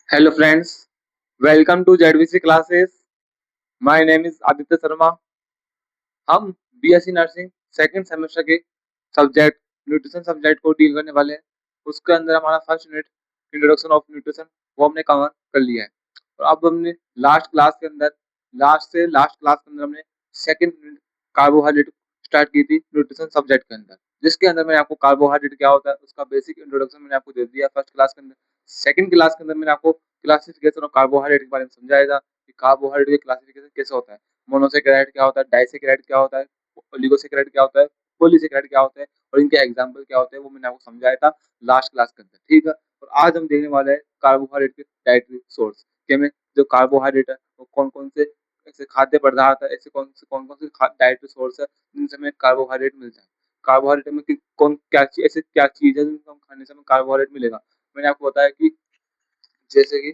Hello friends, welcome to ZVC classes. My name is Aditya Sharma. हम BSc nursing second semester के subject nutrition subject को deal करने वाले हैं। उसके अंदर हमारा first unit introduction of nutrition वो हमने कवर कर लिया है। और अब हमने लास्ट क्लास के अंदर हमने सेकंड यूनिट कार्बोहाइड्रेट स्टार्ट की थी न्यूट्रिशन सब्जेक्ट के अंदर, जिसके अंदर मैंने आपको कार्बोहाइड्रेट क्या होता है उसका बेसिक इंट्रोडक्शन मैंने आपको दे दिया फर्स्ट क्लास के अंदर। सेकंड क्लास के अंदर मैंने आपको क्लासिफिकेशन ऑफ कार्बोहाइड्रेट के बारे में समझाया था कि कार्बोहाइड्रेट का क्लासिफिकेशन कैसे होता है, मोनोसेकेराइड क्या होता है, डाइसेकेराइड क्या होता है, ओलिगोसेकेराइड क्या होता है, पॉलीसेकेराइड क्या होता है और इनके एग्जाम्पल क्या होते हैं वो मैंने आपको समझाया था लास्ट क्लास के अंदर। ठीक है, और आज हम देखने वाले हैं कार्बोहाइड्रेट के डाइटरी सोर्स के में जो कार्बोहाइड्रेट है वो कौन कौन से ऐसे खाद्य पदार्थ है, ऐसे कौन कौन से डाइटरी सोर्स है जिनसे हमें कार्बोहाइड्रेट मिलता है। कार्बोहाइड्रेट में कौन क्या ऐसे क्या चीज है जिनको हम खाने से हमें कार्बोहाइड्रेट मिलेगा। मैंने आपको बताया कि जैसे कि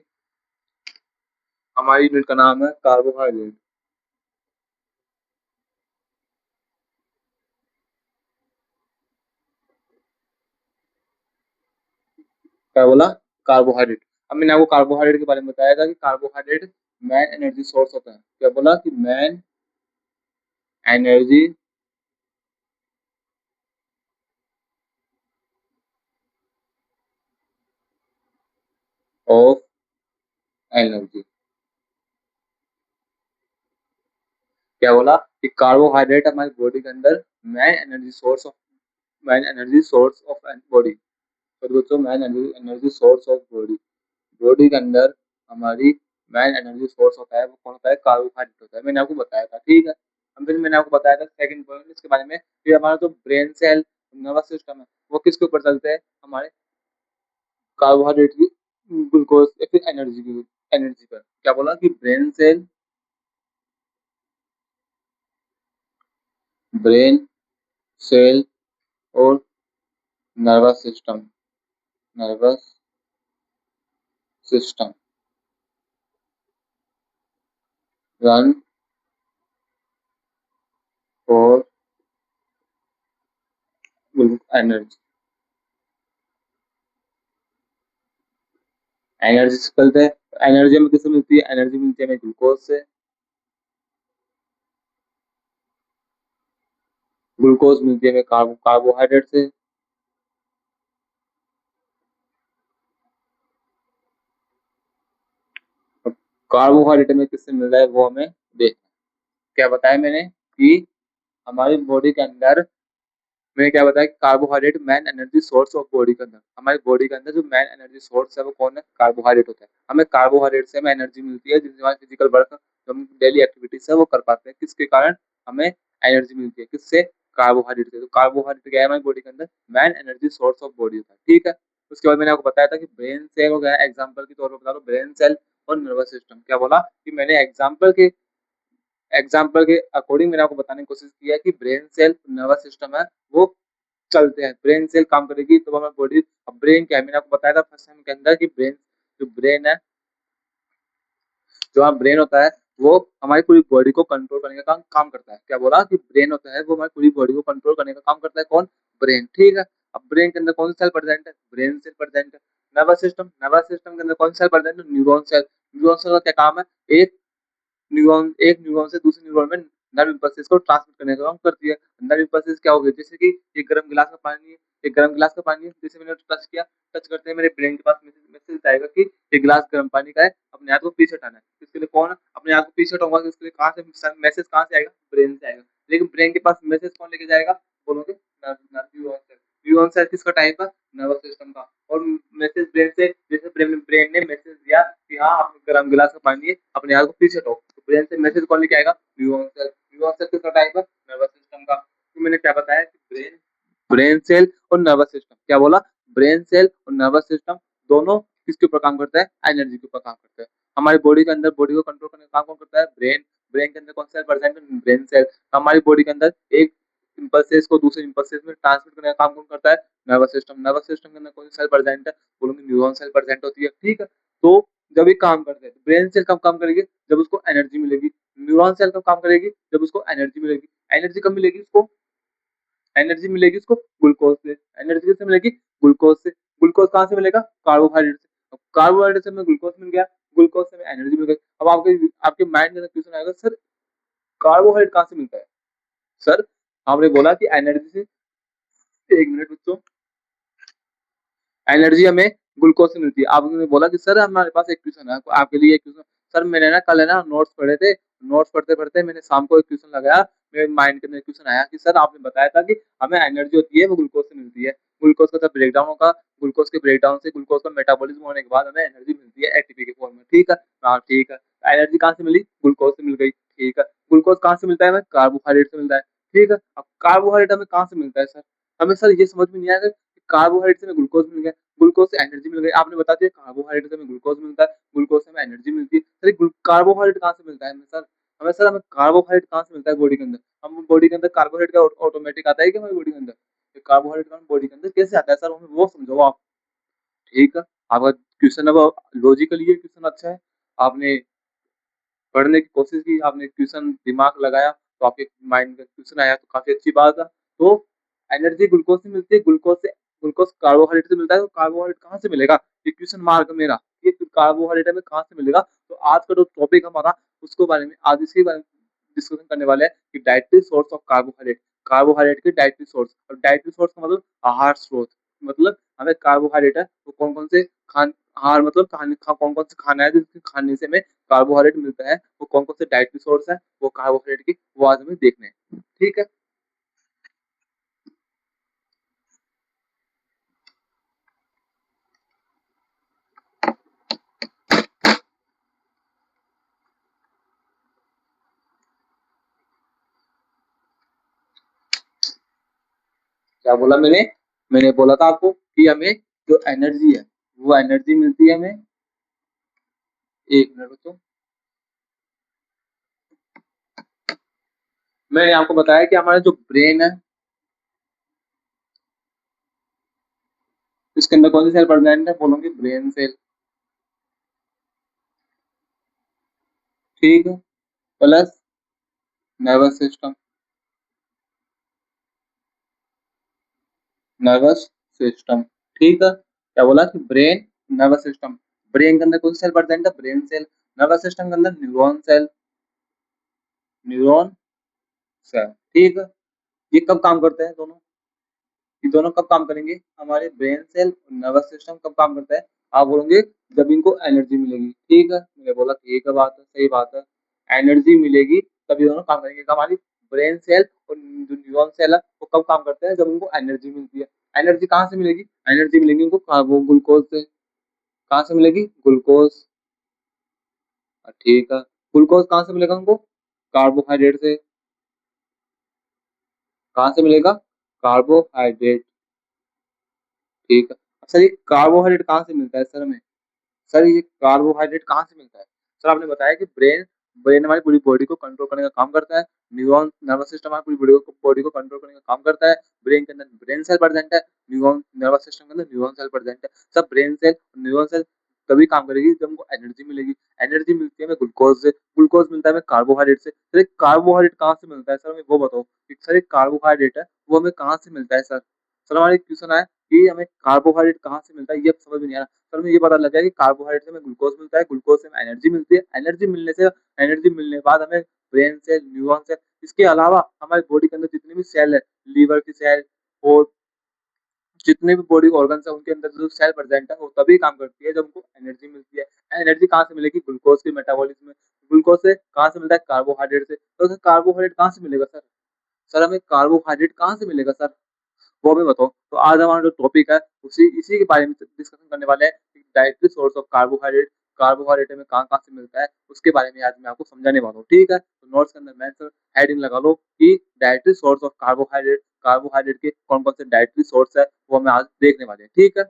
हमारी यूनिट का नाम है कार्बोहाइड्रेट। क्या बोला? कार्बोहाइड्रेट। अब मैंने आपको कार्बोहाइड्रेट के बारे में बताया था कि कार्बोहाइड्रेट मैन एनर्जी सोर्स होता है। क्या बोला कि मैन एनर्जी ऑफ एनर्जी। क्या बोला कि कार्बोहाइड्रेट हमारी बॉडी के अंदर man energy source of body. तो दोस्तों man energy source of body, body के अंदर हमारी मैन एनर्जी सोर्स होता है वो कौन होता है? कार्बोहाइड्रेट होता है। मैंने आपको बताया था। ठीक है, अब फिर मैंने आपको बताया था सेकंड पॉइंट इसके बारे में कि हमारा जो ब्रेन सेल नर्वस सिस्टम है वो किसके ऊपर चलते हैं? हमारे कार्बोहाइड्रेट की ग्लूकोज या फिर एनर्जी पर। क्या बोला कि ब्रेन सेल और nervous nervous system run for energy. Energy से चलते हैं। एनर्जी में किससे मिलती है? एनर्जी मिलती है हमें ग्लूकोज से। ग्लूकोज मिलती है हमें कार्बोहाइड्रेट से। कार्बोहाइड्रेट में किससे मिल रहा है वो हमें देखना। क्या बताया मैंने कि हमारी बॉडी के अंदर मैंने क्या बताया कि carbohydrate man energy source of body के अंदर, हमारी बॉडी के अंदर जो मैन एनर्जी सोर्स है वो कौन है? कार्बोहाइड्रेट होता है। हमें कार्बोहाइड्रेट से हमें एनर्जी मिलती है जिससे हमारी फिजिकल वर्क जो हम डेली एक्टिविटीज है वो कर पाते हैं। किसके कारण हमें एनर्जी मिलती है? किससे? कार्बोहाइड्रेट से। तो कार्बोहाइड्रेट क्या है हमारी बॉडी के अंदर? Man energy source of body होता है। ठीक है, उसके बाद मैंने आपको बताया था कि ब्रेन सेल हो गया, एग्जाम्पल के तौर पर बता दो ब्रेन सेल और नर्वस सिस्टम। क्या बोला कि मैंने एग्जाम्पल के अकॉर्डिंग मैंने आपको बताने की कोशिश की है कि ब्रेन सेल नर्वस सिस्टम है वो चलते हैं। ब्रेन सेल काम करेगी तो हमारी बॉडी। अब ब्रेन क्या है मैंने आपको बताया था फर्स्ट टाइम के अंदर कि ब्रेन है, जो हमारा ब्रेन होता है वो हमारी पूरी बॉडी को कंट्रोल करने का काम करता है। क्या बोला कि ब्रेन होता है वो हमारी पूरी बॉडी को कंट्रोल करने का काम करता है। कौन? ब्रेन। ठीक है, अब ब्रेन के अंदर कौन सा सेल प्रेजेंट है? ब्रेन सेल प्रेजेंट है। नर्वस सिस्टम के अंदर कौन सा सेल प्रेजेंट है? Neuron cell. न्यूरॉन सेल का क्या काम है? एक न्यूरॉन से दूसरे न्यूरॉन में नर्व इम्पल्सेस को ट्रांसमिट करने का काम करती है। नर्व इम्पल्सेस क्या हो गए? जैसे कि एक गर्म गिलास का पानी है, जैसे मैंने टच किया, टच करते हैं मेरे ब्रेन के पास मैसेज आएगा कि ये गिलास गर्म पानी का है, अपने हाथ को पीछे हटाना है। इसके लिए कौन अपने हाथ को पीछे हटाऊंगा? इसके लिए कहाँ से मैसेज कहाँ से आएगा? ब्रेन से आएगा। लेकिन ब्रेन के पास मैसेज कौन लेके जाएगा? बोलोगे न्यूरॉन सेल। न्यूरॉन सेल किसका टाइप है? नर्वस सिस्टम का। और मैसेज ब्रेन से, जैसे ब्रेन ने मैसेज दिया कि हाँ अपने गर्म गिलास का पानी है, अपने हाथ को पीछे हटाओ, तो ब्रेन से मैसेज कौन लेके आएगा? Neuron cell. न्यूरॉन सेल किसका टाइप है? नर्वस सिस्टम का। तो मैंने क्या बताया कि ब्रेन सेल और नर्वस सिस्टम। क्या बोला? ब्रेन सेल और नर्वस सिस्टम दोनों किसके ऊपर काम करता है? एनर्जी के ऊपर काम करता है। हमारी बॉडी के अंदर बॉडी को कंट्रोल करने का काम कौन करता है? ब्रेन। ब्रेन के अंदर कौन सा प्रेजेंट है? Brain cell. हमारी बॉडी के अंदर एक इम्पल्सेस को दूसरे इम्पल्सेस में ट्रांसमिट करने का काम कौन करता है? Nervous system. नर्वस सिस्टम के अंदर कौन सी सेल प्रेजेंट है? बोलोगे न्यूरॉन सेल प्रेजेंट होती है। ठीक है, तो जब ये काम करते हैं ब्रेन सेल कब काम करेगी? जब उसको एनर्जी मिलेगी। न्यूरॉन सेल कब काम करेगी? जब उसको एनर्जी मिलेगी। एनर्जी कब मिलेगी उसको? एनर्जी मिलेगी उसको ग्लूकोज से। एनर्जी किससे मिलेगी? ग्लूकोज से। ग्लूकोज कहाँ से मिलेगा? कार्बोहाइड्रेट से। अब कार्बोहाइड्रेट से हमें ग्लूकोज मिल गया, ग्लूकोज से हमें एनर्जी मिल गई। अब आपके आपके माइंड के अंदर क्वेश्चन आएगा, सर कार्बोहाइड्रेट कहाँ से मिलता है? सर आपने बोला कि एनर्जी से, एक मिनट बच्चों, एनर्जी हमें ग्लूकोज से मिलती है। आपने बोला कि सर हमारे पास एक क्वेश्चन है, आपके लिए एक क्वेश्चन। सर मैंने ना कल है ना नोट्स पढ़े थे, नोट्स पढ़ते पढ़ते मैंने शाम को एक क्वेश्चन लगाया, मेरे माइंड के अंदर क्वेश्चन आया कि सर आपने बताया था कि हमें एनर्जी होती है वो ग्लूकोज से मिलती है, ग्लूकोज का जब ब्रेकडाउन होगा, ग्लूकोज के ब्रेकडाउन से ग्लूकोज का मेटाबॉलिज्म होने के बाद हमें एनर्जी मिलती है एटीपी के फॉर्म में। ठीक है, हाँ ठीक है। एनर्जी कहाँ से मिली? ग्लूकोज से मिल गई। ठीक है, ग्लूकोज कहाँ से मिलता है? हमें कार्बोहाइड्रेट से मिलता है। ठीक है, अब कार्बोहाइड्रेट हमें कहाँ से मिलता है सर? हमें सर ये समझ में नहीं आएगा, कार्बोहाइड्रेट से हमें ग्लूकोज मिल गया, ग्लूकोज से एनर्जी मिल गई। आपने बता दिया कार्बोहाइड्रेट से हमें ग्लूकोज मिलता है, ग्लूकोज से हमें एनर्जी मिलती है। सर कार्बोहाइड्रेट कहाँ से मिलता है हमें सर? हमें कार्बोहाइड्रेट कहाँ से मिलता है बॉडी के अंदर? हम बॉडी के अंदर कार्बोहाइड्रेट का ऑटोमेटिक आता है कि हमारी बॉडी के अंदर? कार्बोहाइड्रेट का बॉडी के अंदर कैसे आता है सर, हमें वो समझाओ आप। ठीक है, आपका क्वेश्चन अब लॉजिकली ये क्वेश्चन अच्छा है, आपने पढ़ने की कोशिश की, आपने ट्यूशन दिमाग लगाया तो आपके माइंड में क्वेश्चन आया, तो काफी अच्छी बात है। तो एनर्जी ग्लूकोज से मिलती है, ग्लूकोज कार्बोहाइड्रेट से मिलता है, तो कार्बोहाइड्रेट कहाँ से मिलेगा? ये क्वेश्चन मार्क मेरा, ये कार्बोहाइड्रेट हमें कहाँ से मिलेगा? तो आज का जो टॉपिक हमारा उसको बारे में आज इसी बारे में डिस्कशन करने वाले हैं कि dietary source of carbohydrate, carbohydrate के डाइटरी सोर्स। और डाइटरी सोर्स का मतलब आहार स्रोत, मतलब हमें कार्बोहाइड्रेट है वो कौन कौन से खान आहार, मतलब कौन कौन से खाना है जिसके खाने से हमें कार्बोहाइड्रेट मिलता है, वो कौन कौन से डाइटरी सोर्स है वो कार्बोहाइड्रेट की, वो आज हमें देखने हैं। ठीक है, क्या बोला मैंने? मैंने बोला था आपको कि हमें जो एनर्जी है वो एनर्जी मिलती है हमें, एक मिनट बच्चों, मैंने आपको बताया कि हमारा जो ब्रेन है इसके अंदर कौन सी सेल प्रेजेंट है, बोलूंगी ब्रेन सेल। ठीक है, plus nervous system, nervous system. ठीक है, क्या बोला कि ब्रेन, नर्वस सिस्टम, ब्रेन के अंदर कौन सी सेल प्रेजेंट है? Brain cell. नर्वस सिस्टम के अंदर न्यूरॉन सेल, न्यूरॉन सेल। ठीक है, ये कब काम करते हैं दोनों? ये दोनों कब काम करेंगे? हमारे ब्रेन सेल और नर्वस सिस्टम कब काम करता है? आप बोलोगे जब इनको एनर्जी मिलेगी। ठीक है, मैंने बोला ठीक है, बात है, सही बात है, एनर्जी मिलेगी तभी दोनों काम करेंगे। हमारी ब्रेन सेल और जो न्यूरॉन सेल है वो कब काम करते हैं? जब उनको एनर्जी मिलती है। एनर्जी कहाँ से मिलेगी? एनर्जी मिलेगी उनको कार्बो ग्लूकोज से। कहाँ से मिलेगी? ग्लूकोज। ठीक है, ग्लूकोज कहाँ से मिलेगा उनको? कार्बोहाइड्रेट से। कहाँ से मिलेगा? कार्बोहाइड्रेट। ठीक है, सर ये कार्बोहाइड्रेट कहाँ से मिलता है सर हमें? सर ये कार्बोहाइड्रेट कहाँ से मिलता है? सर आपने बताया कि ब्रेन, ब्रेन हमारी पूरी बॉडी को कंट्रोल करने का काम करता है, न्यूरॉन नर्वस सिस्टम हमारी पूरी बॉडी को कंट्रोल करने का काम करता है, ब्रेन के अंदर ब्रेन सेल प्रेजेंट है, न्यूरॉन नर्वस सिस्टम के अंदर न्यूरॉन सेल प्रेजेंट है। सब ब्रेन सेल न्यूरॉन सेल तभी काम करेगी जब हमको एनर्जी मिलेगी। एनर्जी मिलती है हमें ग्लूकोज से, ग्लूकोज मिलता है हमें कार्बोहाइड्रेट से। सर एक कार्बोहाइड्रेट कहाँ से मिलता है सर, हमें वो बताओ। सर एक कार्बोहाइड्रेट है वो हमें कहाँ से मिलता है सर? सर हमारे क्वेश्चन है कि हमें कार्बोहाइड्रेट कहाँ से मिलता है, ये समझ में नहीं आ रहा। सर हमें ये पता लगा कि कार्बोहाइड्रेट से हमें ग्लूकोज मिलता है, ग्लूकोज से हमें एनर्जी मिलती है, एनर्जी मिलने से, एनर्जी मिलने के बाद हमें ब्रेन से, न्यूरॉन से, इसके अलावा हमारी बॉडी के अंदर जितने भी सेल है, लीवर की सेल और जितने भी बॉडी ऑर्गन्स है उनके अंदर जो सेल प्रेजेंट है वो तभी काम करती है जब उनको एनर्जी मिलती है। एनर्जी कहाँ से मिलेगी? ग्लूकोज के मेटाबॉलिज्म में। ग्लूकोज से कहाँ से मिलता है? कार्बोहाइड्रेट से। तो सर कार्बोहाइड्रेट कहाँ से मिलेगा सर? सर हमें कार्बोहाइड्रेट कहाँ से मिलेगा सर, वो भी बताओ। तो आज हमारा जो टॉपिक है उसी इसी के बारे में डिस्कशन करने वाले हैं, dietary source of carbohydrate, carbohydrate में कहाँ कहाँ से मिलता है उसके बारे में आज मैं आपको समझाने वाला हूँ। ठीक है, तो नोट्स के अंदर मैं हेडिंग लगा लो कि dietary source of carbohydrate, carbohydrate के कौन कौन से डाइटरी सोर्स है वो हमें आज देखने वाले हैं। ठीक है,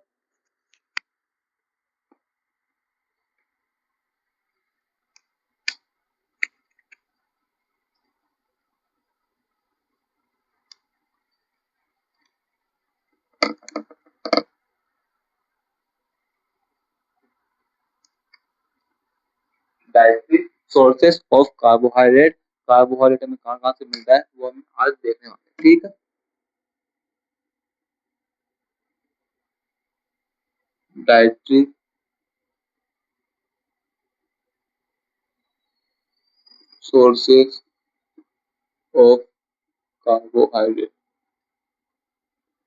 dietary sources of carbohydrate, carbohydrate हमें कहाँ कहाँ से मिलता है वो हम आज देखने वाले हैं। ठीक है, डाइटरी सोर्सेस ऑफ कार्बोहाइड्रेट।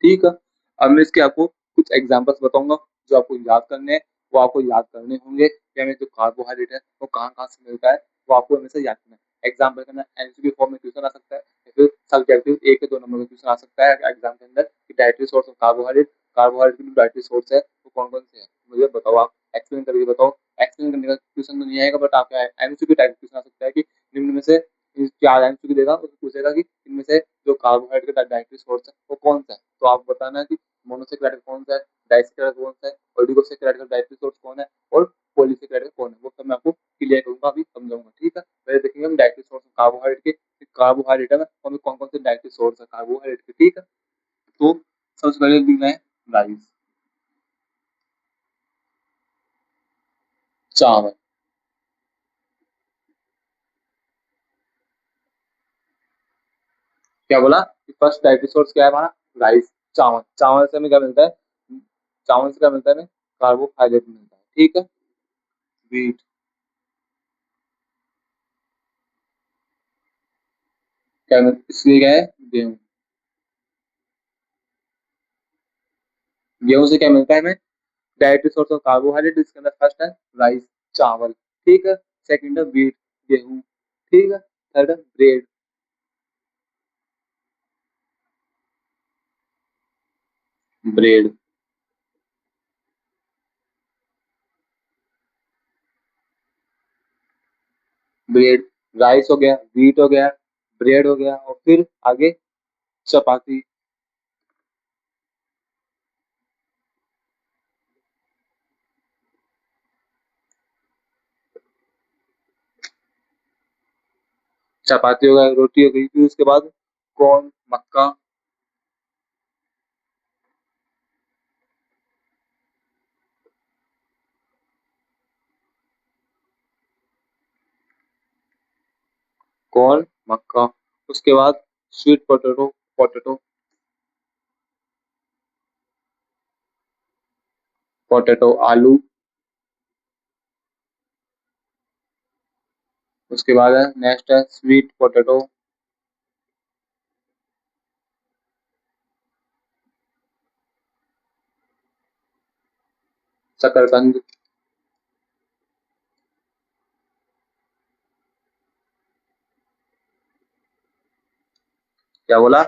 ठीक है, अब मैं इसके आपको कुछ एग्जांपल्स बताऊंगा जो आपको याद करने हैं, वो आपको याद करने होंगे कि हमें जो कार्बोहाइड्रेट है वो कहाँ कहाँ से मिलता है, वो आपको हमेशा याद करना है। एग्जाम्पल करना एमसीक्यू फॉर्म में क्वेश्चन आ सकता है, या फिर सब्जेक्टिव 1 के 2 नंबर में क्वेश्चन आ सकता है एग्जाम के अंदर कि dietary source of carbohydrate, carbohydrate की जो डाइटरी सोर्स है वो कौन कौन से है, मुझे बताओ, आप एक्सप्लेन करके बताओ। एक्सप्लेन करने का क्वेश्चन तो नहीं आएगा, बट आपका एमसीक्यू टाइप क्वेश्चन आ सकता है कि निम्न में से 4 एमसीक्यू देगा, उसको पूछेगा कि इनमें से जो कार्बोहाइड्रेट का डाइटरी सोर्स है वो कौन सा है, तो आप बताना कि मोनोसेक्राइड कौन सा है, डाइसेक्राइड कौन सा है, ओलिगोसेक्राइड का डाइटरी सोर्स कौन है, और पॉलीसेक्राइड कौन है, वो सब मैं आपको क्लियर करूंगा, अभी समझाऊंगा। ठीक है, पहले देखेंगे हम डाइटरी सोर्स कार्बोहाइड्रेट के, कार्बोहाइड्रेट है हमें कौन कौन से डाइटरी सोर्स है कार्बोहाइड्रेट के। ठीक है, तो सबसे पहले दी है राइस, चावल। क्या बोला, फर्स्ट डाइटरी सोर्स क्या है हमारा, राइस, चावल। चावल से हमें क्या मिलता है, चावल से क्या मिलता है हमें, कार्बोहाइड्रेट मिलता है। ठीक है, वीट, क्या इसलिए क्या है, गेहूं। गेहूं से क्या मिलता है हमें, डायरेक्टली सोर्स ऑफ कार्बोहाइड्रेट, इसके अंदर फर्स्ट है राइस, चावल। ठीक है, सेकंड है व्हीट, गेहूं। ठीक है, थर्ड है ब्रेड, ब्रेड, ब्रेड, राइस हो गया, व्हीट हो गया, ब्रेड हो गया, और फिर आगे चपाती। चपाती हो गया, रोटी हो गई, फिर उसके बाद कॉर्न, मक्का। कॉर्न, मक्का, उसके बाद स्वीट पोटैटो, पोटैटो, पोटैटो, आलू। उसके बाद है नेक्स्ट है स्वीट पोटैटो, शकरकंद। क्या बोला,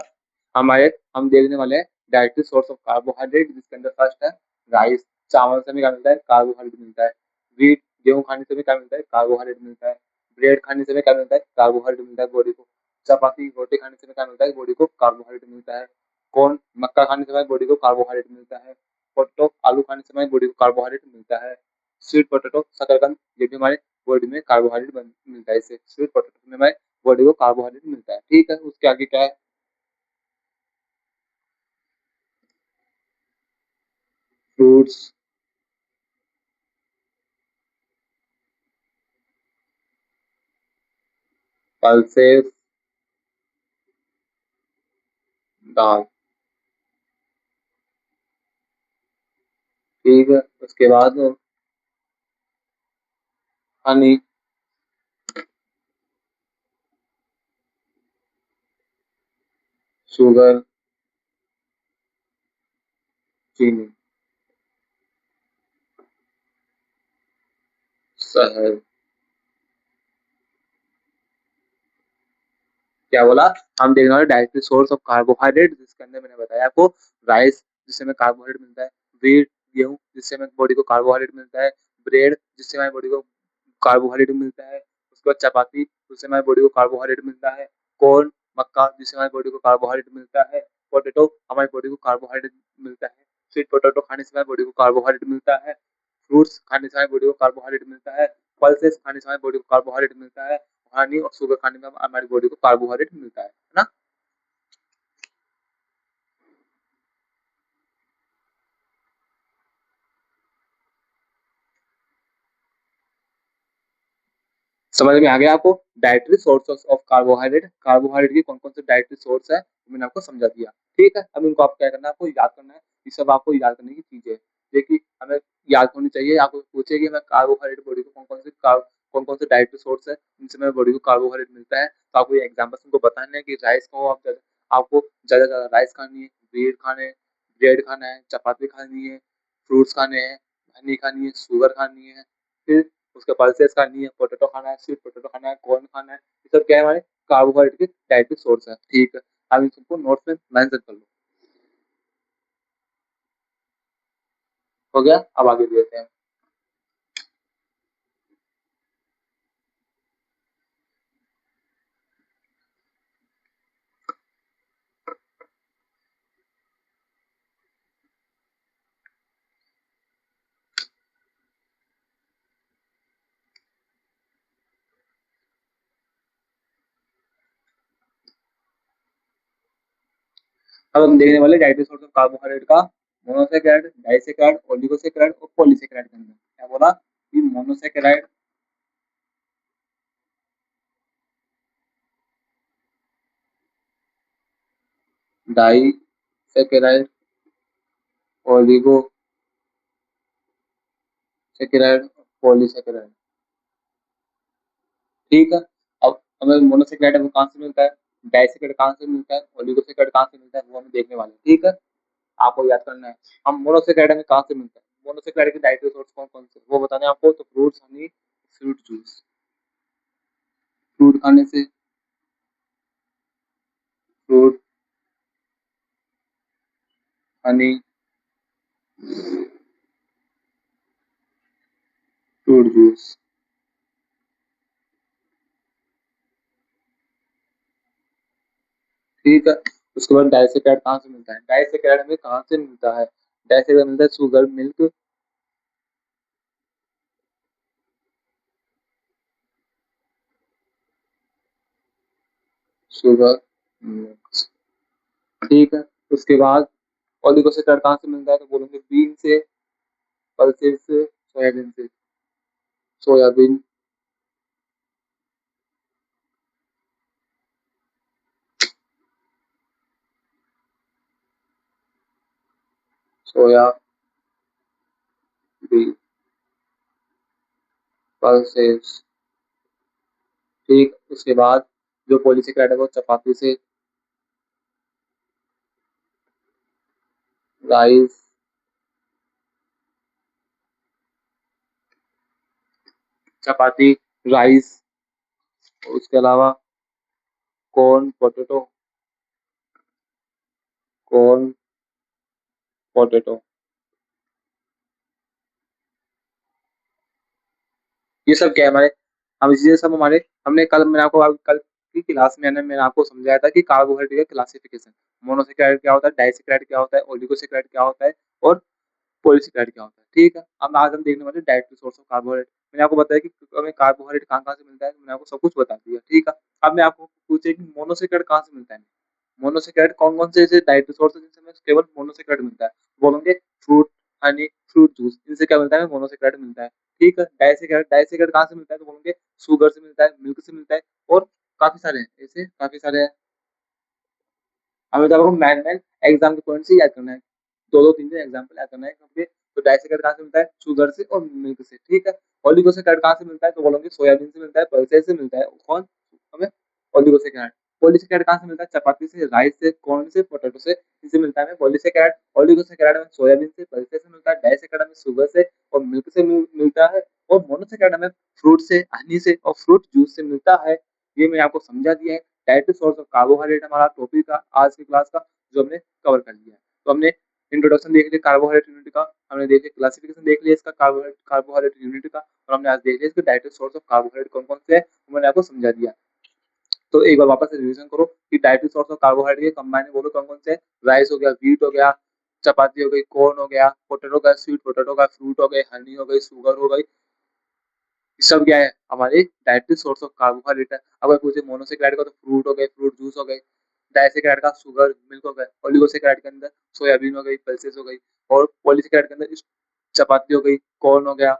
हमारे हम देखने वाले हैं डायरेक्टली सोर्स ऑफ कार्बोहाइड्रेट, जिसके अंदर फर्स्ट है राइस। चावल से भी क्या मिलता है, कार्बोहाइड्रेट मिलता है। व्हीट, गेहूं खाने से भी क्या मिलता है, कार्बोहाइड्रेट मिलता है। ब्रेड खाने से भी क्या मिलता है, कार्बोहाइड्रेट मिलता है बॉडी को। चपाती, रोटी खाने से भी क्या मिलता है, बॉडी को कार्बोहाइड्रेट मिलता है। कॉर्न, मक्का खाने से हमारी बॉडी को कार्बोहाइड्रेट मिलता है। पोटैटो, आलू खाने से हमारी बॉडी को कार्बोहाइड्रेट मिलता है। स्वीट पोटैटो, शकरकंद, ये भी हमारे बॉडी में कार्बोहाइड्रेट मिलता है। इससे स्वीट पोटैटो में हमारे बॉडी को कार्बोहाइड्रेट मिलता है। ठीक है, उसके आगे क्या है, फ्रूट्स, पल्सेस, दाल। ठीक है, उसके बाद हनी, शुगर, चीनी, शहद। क्या बोला, हम देखने वाले डायरेक्टली सोर्स ऑफ कार्बोहाइड्रेट, जिसके अंदर मैंने बताया आपको राइस, जिससे हमें कार्बोहाइड्रेट मिलता है। व्हीट, गेहूं, जिससे हमें बॉडी को कार्बोहाइड्रेट मिलता है। ब्रेड, जिससे हमारी बॉडी को कार्बोहाइड्रेट मिलता है। उसके बाद चपाती, जिससे हमारी बॉडी को कार्बोहाइड्रेट मिलता है। कॉर्न, मक्का, जिससे हमारी बॉडी को कार्बोहाइड्रेट मिलता है। पोटैटो, हमारी बॉडी को कार्बोहाइड्रेट मिलता है। स्वीट पोटैटो खाने से हमारी बॉडी को कार्बोहाइड्रेट मिलता है। फ्रूट्स खाने से हमारी बॉडी को कार्बोहाइड्रेट मिलता है। पल्सेस खाने से हमारी बॉडी को कार्बोहाइड्रेट मिलता है। हनी और शुगर खाने में हमारी बॉडी को कार्बोहाइड्रेट मिलता है ना। समझ में आ गया आपको, dietary sources of carbohydrate, carbohydrate की कौन कौन से डाइटरी सोर्स है मैंने आपको समझा दिया। ठीक है, अब इनको आप क्या करना है, आपको याद करना है। ये सब आपको याद करने की चीजें देखिए, हमें याद होनी चाहिए। आपको पूछे कि हमें कार्बोहाइड्रेट बॉडी को कौन कौन से कौन कौन से डाइटरी सोर्स है जिनसे हमारे बॉडी को कार्बोहाइड्रेट मिलता है। तो आपको ये एग्जाम्पल्स उनको बताना है कि राइस को आपको ज़्यादा से ज़्यादा राइस खानी है, ब्रेड खाना है, चपाती खानी है, फ्रूट्स खाने हैं, हनी खानी है, शुगर खानी है, फिर उसके पल्सेस खानी है, पोटैटो खाना है, स्वीट पोटैटो खाना है, कॉर्न खाना है। ये सब क्या है हमारे कार्बोहाइड्रेट के डाइटरी सोर्स है। ठीक है, आप इन सबको नोट्स में मेंशन कर लो। हो गया, अब आगे देते हैं। अब हम देखने वाले डाइटरी सोर्स ऑफ कार्बोहाइड्रेट का मोनोसेकेराइड, डाइसेकेराइड, ओलिगोसेकेराइड और पॉलीसेकेराइड के अंदर क्या बोला कि मोनोसेकेराइड, डाइसेकेराइड, ओलिगोसेकेराइड, पॉलीसेकेराइड। ठीक है, अब हमें मोनोसेकेराइड हमें कहाँ से मिलता है, डाइसेकेराइड कहाँ से मिलता है, ओलिगोसेकेराइड कहाँ से मिलता है, वो हम देखने वाले हैं। ठीक है, आपको याद करना है। हम मोनोसेकेराइड हमें कहाँ से मिलता है, मोनोसेकेराइड के डाइटरी सोर्स कौन कौन से वो बताने हैं आपको। तो fruits, Honey, fruit juice, fruit खाने से, फ्रूट, हनी, फ्रूट जूस। ठीक है, उसके बाद डाइसेकेराइड कहाँ से मिलता है, डाइसेकेराइड हमें कहाँ से मिलता है, डाइसेकेराइड मिलता है शुगर, मिल्क, शुगर, मिल्क। ठीक है, उसके बाद ओलिगोसेकेराइड कहाँ से मिलता है, तो बोलेंगे बीन से, पल्सेस से, सोयाबीन से, सोयाबीन, सोयाबीन, पल्सेस। ठीक, उसके बाद जो पॉलीसेकेराइड है वो चपाती से, राइस, चपाती, राइस, उसके अलावा कॉर्न, पोटैटो, कॉर्न, पोटैटो। ये सब क्या है हमारे, हम ये सब हमारे, हमने कल मैंने आपको कल की क्लास में मैंने आपको समझाया था कि कार्बोहाइड्रेट का क्लासिफिकेशन, मोनोसेकेराइड क्या होता है, डाइसेकेराइड क्या होता है, ओलिगोसेकेराइड क्या होता है और पॉलीसेकेराइड क्या होता है। ठीक है, अब आज हम देखने वाले डाइटरी सोर्स ऑफ कार्बोहाइड्रेट। मैंने आपको बताया कि हमें कार्बोहाइड्रेट कहाँ कहाँ से मिलता है, मैंने आपको सब कुछ बता दिया। ठीक है, अब मैं आपको पूछे कि मोनोसेकेराइड कहाँ से मिलता है, मोनोसेकेराइड कौन कौन से ऐसे डाइटरी सोर्स है जिनसे हमें केवल मोनोसेकेराइड मिलता है, बोलेंगे फ्रूट, हनी, फ्रूट जूस, इनसे क्या मिलता है, मोनोसेकेराइड मिलता है। ठीक है, डाइसेकेराइड, डाइसेकेराइड कहाँ से मिलता है, तो बोलेंगे शुगर से मिलता है, मिल्क से मिलता है और काफी सारे हैं, ऐसे काफी सारे हैं। हमें तो आपको मैन मैन एग्जाम के पॉइंट से याद करना है, दो दो तीन तीन एग्जाम्पल याद करना है क्योंकि। तो डाइसेकेराइड कहाँ से मिलता है, शुगर से और मिल्क से। ठीक है, ओलिगोसेकेराइड कहाँ से मिलता है, तो बोलेंगे सोयाबीन से मिलता है, पल्सेस से मिलता है, कौन हमें, ओलिगोसेकेराइड। पॉलीसेकेराइड कहाँ से मिलता है, चपाती से, राइस से, कॉर्न से, पोटैटो से, इनसे मिलता है हमें पॉलीसेकेराइड। ओलिगोसेकेराइड हमें सोयाबीन से, पल्सेस से मिलता है, डाइसेकेराइड हमें शुगर से और मिल्क से मिलता है और मोनोसेकेराइड हमें फ्रूट से, हनी से और फ्रूट जूस से मिलता है। ये मैंने आपको समझा दिया है। डाइटरी सोर्स ऑफ कार्बोहाइड्रेट हमारा टॉपिक का आज की क्लास का जो हमने कवर कर लिया है। तो हमने इंट्रोडक्शन देख लिया कार्बोहाइड्रेट यूनिट का, हमने देख लिया क्लासिफिकेशन देख लिया इसका कार्बोहाइड्रेट यूनिट का, और हमने आज देख लिया इसके डाइटरी सोर्स ऑफ कार्बोहाइड्रेट कौन कौन से है, मैंने आपको समझा दिया। तो एक बार वापस से रिवीजन करो कि dietary source of carbohydrate combine में बोलो कौन कौन से, राइस हो गया, व्हीट हो गया, चपाती हो गई, कॉर्न हो गया, पोटैटो का, स्वीट पोटैटो का, फ्रूट हो गए, हनी हो गई, शुगर हो गई, सब क्या है हमारे डाइटरी सोर्स ऑफ कार्बोहाइड्रेट है। अगर पूछे मोनोसेकेराइड का तो फ्रूट हो गए, फ्रूट जूस हो गए, डाइसेकेराइड का शुगर, मिल्क हो गए, ओलिगोसेकेराइड के अंदर सोयाबीन हो गई, पल्सेस हो गई और पॉलीसेकेराइड के अंदर चपाती हो गई, कॉर्न हो गया,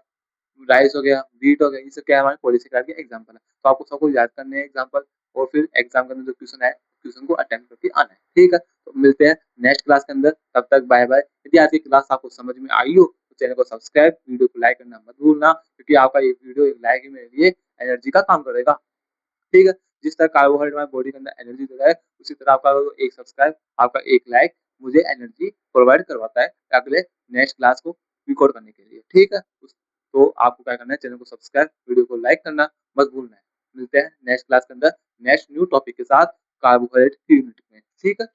राइस हो गया, व्हीट हो गया, ये सब क्या है हमारे पॉलीसेकेराइड के एग्जांपल है। तो आपको सबको याद करने हैं एग्जांपल और फिर एग्जाम के अंदर जो क्वेश्चन है क्वेश्चन को अटेम्प्ट करके आना है। ठीक है, तो मिलते हैं नेक्स्ट क्लास के अंदर, तब तक बाय बाय। यदि आज की क्लास आपको समझ में आई हो तो चैनल को सब्सक्राइब, वीडियो को लाइक करना मत भूलना। क्योंकि आपका ये वीडियो एक लाइक ही मेरे लिए एनर्जी का काम करेगा। ठीक है? जिस तरह कार्बोहाइड्रेट हमारी बॉडी के अंदर एनर्जी देता है, उसी तरह आपका एक सब्सक्राइब, आपका एक लाइक मुझे एनर्जी प्रोवाइड करवाता है अगले नेक्स्ट क्लास को रिकॉर्ड करने के लिए। ठीक है? तो आपको क्या करना है, चैनल को सब्सक्राइब, वीडियो को लाइक करना मत भूलना है। मिलते हैं नेक्स्ट क्लास के अंदर नेक्स्ट न्यू टॉपिक के साथ कार्बोहाइड्रेट की यूनिट में। ठीक है?